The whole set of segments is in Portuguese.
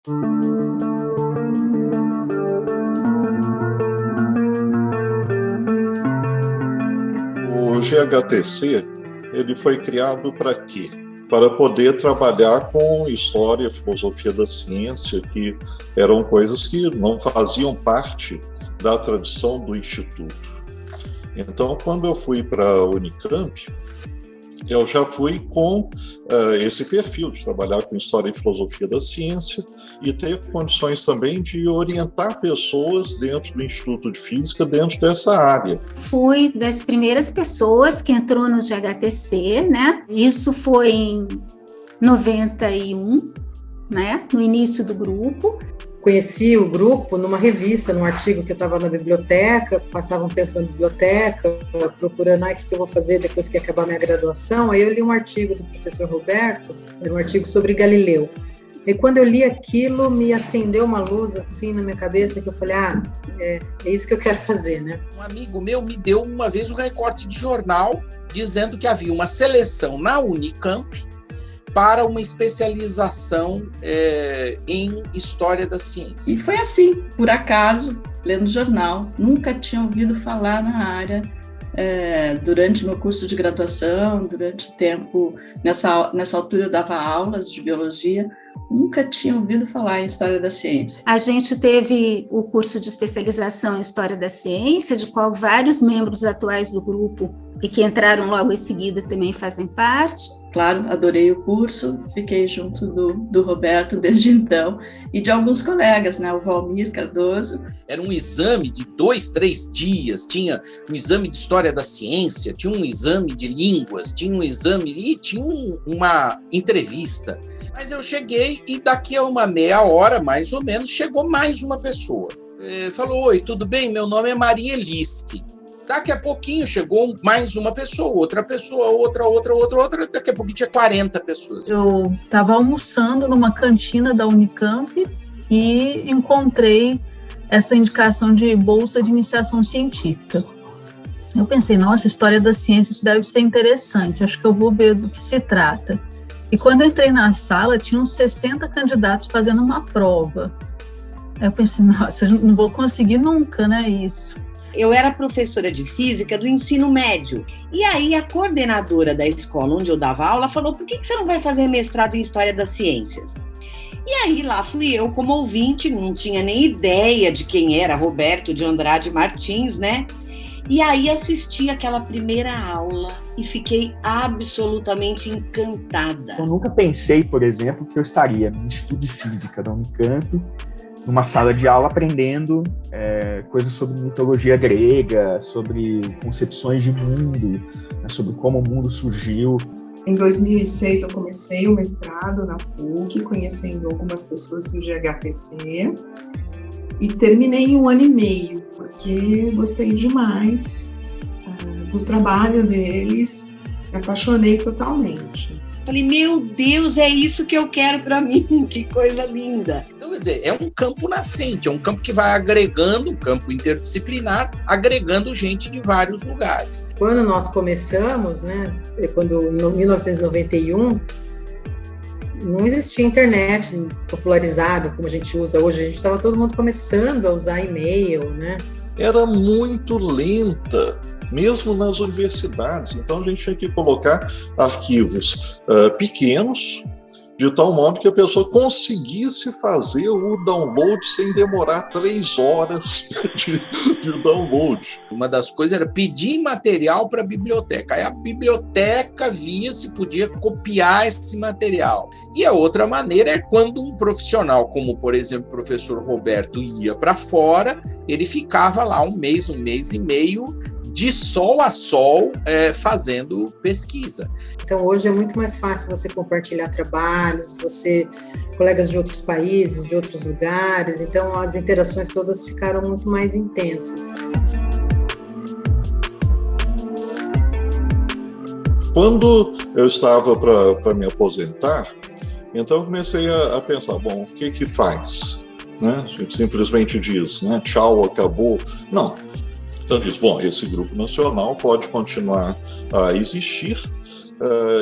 O GHTC, ele foi criado para quê? Para poder trabalhar com história, filosofia da ciência, que eram coisas que não faziam parte da tradição do Instituto. Então, quando eu fui para a Unicamp, eu já fui com esse perfil de trabalhar com história e filosofia da ciência e ter condições também de orientar pessoas dentro do Instituto de Física, dentro dessa área. Fui das primeiras pessoas que entrou no GHTC, né? Isso foi em 91, né? No início do grupo. Conheci o grupo numa revista, num artigo que eu estava na biblioteca, passava um tempo na biblioteca, procurando o que eu vou fazer depois que acabar minha graduação. Aí eu li um artigo do professor Roberto, era um artigo sobre Galileu. E quando eu li aquilo, me acendeu uma luz assim na minha cabeça, que eu falei, é isso que eu quero fazer, né? Um amigo meu me deu uma vez um recorte de jornal dizendo que havia uma seleção na Unicamp para uma especialização em História da Ciência. E foi assim, por acaso, lendo jornal. Nunca tinha ouvido falar na área durante meu curso de graduação, durante o tempo, nessa altura eu dava aulas de biologia, nunca tinha ouvido falar em História da Ciência. A gente teve o curso de especialização em História da Ciência, de qual vários membros atuais do grupo e que entraram logo em seguida também fazem parte. Claro, adorei o curso, fiquei junto do Roberto desde então e de alguns colegas, né, o Valmir Cardoso. Era um exame de 2-3 dias, tinha um exame de História da Ciência, tinha um exame de Línguas, tinha um exame e tinha uma entrevista. Mas eu cheguei e daqui a uma meia hora, mais ou menos, chegou mais uma pessoa. Falou, oi, tudo bem? Meu nome é Maria Elice. Daqui a pouquinho chegou mais uma pessoa, outra, daqui a pouquinho tinha 40 pessoas. Eu estava almoçando numa cantina da Unicamp e encontrei essa indicação de bolsa de iniciação científica. Eu pensei, nossa, História da Ciência, isso deve ser interessante, acho que eu vou ver do que se trata. E quando eu entrei na sala, tinham 60 candidatos fazendo uma prova. Eu pensei, nossa, eu não vou conseguir nunca, né, isso. Eu era professora de física do ensino médio. E aí a coordenadora da escola onde eu dava aula falou, por que você não vai fazer mestrado em História das Ciências? E aí lá fui eu como ouvinte, não tinha nem ideia de quem era Roberto de Andrade Martins, né? E aí assisti aquela primeira aula e fiquei absolutamente encantada. Eu nunca pensei, por exemplo, que eu estaria no Instituto de Física da Unicamp, numa sala de aula aprendendo coisas sobre mitologia grega, sobre concepções de mundo, né, sobre como o mundo surgiu. Em 2006 eu comecei o mestrado na PUC, conhecendo algumas pessoas do GHTC, e terminei em 1 ano e meio, porque gostei demais do trabalho deles, me apaixonei totalmente. Falei, meu Deus, é isso que eu quero para mim, que coisa linda. Então, quer dizer, é um campo nascente, é um campo que vai agregando, um campo interdisciplinar, agregando gente de vários lugares. Quando nós começamos, né, em 1991, não existia internet popularizada como a gente usa hoje, a gente estava todo mundo começando a usar e-mail, né? Era muito lenta, mesmo nas universidades. Então, a gente tinha que colocar arquivos pequenos, de tal modo que a pessoa conseguisse fazer o download sem demorar 3 horas de download. Uma das coisas era pedir material para a biblioteca. Aí a biblioteca via se podia copiar esse material. E a outra maneira é quando um profissional, como, por exemplo, o professor Roberto, ia para fora, ele ficava lá um mês e meio, de sol a sol, fazendo pesquisa. Então, hoje é muito mais fácil você compartilhar trabalhos, colegas de outros países, de outros lugares, então as interações todas ficaram muito mais intensas. Quando eu estava para me aposentar, então eu comecei a pensar, bom, o que faz? Né? A gente simplesmente diz, né, tchau, acabou. Não. Então diz, bom, esse grupo nacional pode continuar a existir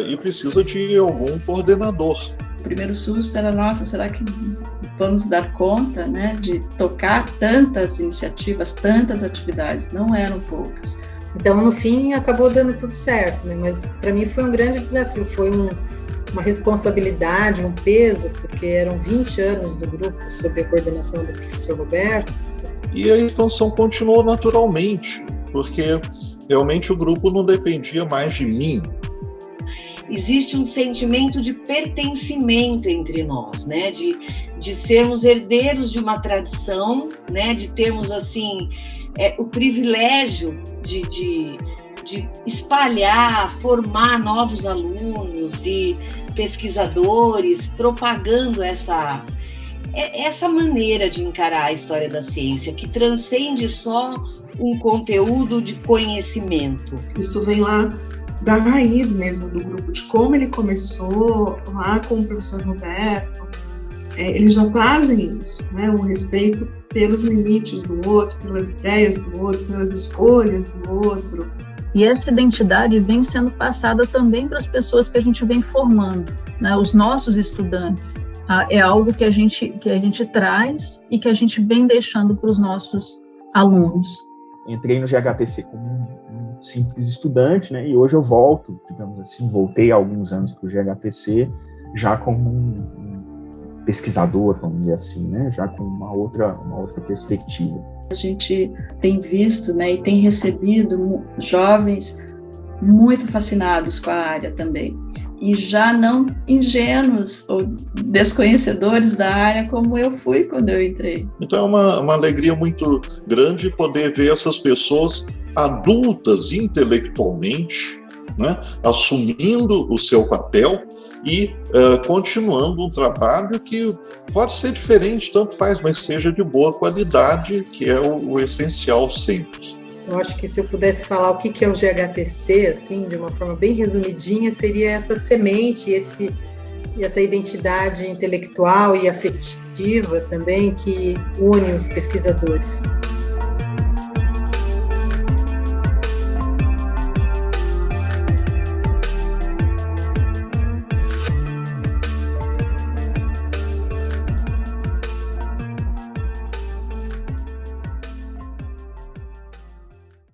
e precisa de algum coordenador. O primeiro susto era, nossa, será que vamos dar conta, né, de tocar tantas iniciativas, tantas atividades, não eram poucas. Então, no fim, acabou dando tudo certo, né? Mas para mim foi um grande desafio, foi uma responsabilidade, um peso, porque eram 20 anos do grupo sob a coordenação do professor Roberto. E a expansão continuou naturalmente, porque realmente o grupo não dependia mais de mim. Existe um sentimento de pertencimento entre nós, né? De sermos herdeiros de uma tradição, né? De termos, assim, o privilégio de espalhar, formar novos alunos e pesquisadores, propagando essa maneira de encarar a história da ciência, que transcende só um conteúdo de conhecimento. Isso vem lá da raiz mesmo do grupo, de como ele começou lá com o professor Roberto. Eles já trazem isso, né? O respeito pelos limites do outro, pelas ideias do outro, pelas escolhas do outro. E essa identidade vem sendo passada também para as pessoas que a gente vem formando, né? Os nossos estudantes. É algo que a gente traz e que a gente vem deixando para os nossos alunos. Entrei no GHTC como um simples estudante, né? E hoje eu volto, digamos assim, voltei há alguns anos para o GHTC já como um pesquisador, vamos dizer assim, né? Já com uma outra perspectiva. A gente tem visto, né, e tem recebido jovens muito fascinados com a área também, e já não ingênuos ou desconhecedores da área como eu fui quando eu entrei. Então é uma alegria muito grande poder ver essas pessoas adultas intelectualmente, né, assumindo o seu papel e continuando um trabalho que pode ser diferente, tanto faz, mas seja de boa qualidade, que é o essencial sempre. Eu acho que se eu pudesse falar o que é o GHTC, assim, de uma forma bem resumidinha, seria essa semente, essa identidade intelectual e afetiva também que une os pesquisadores.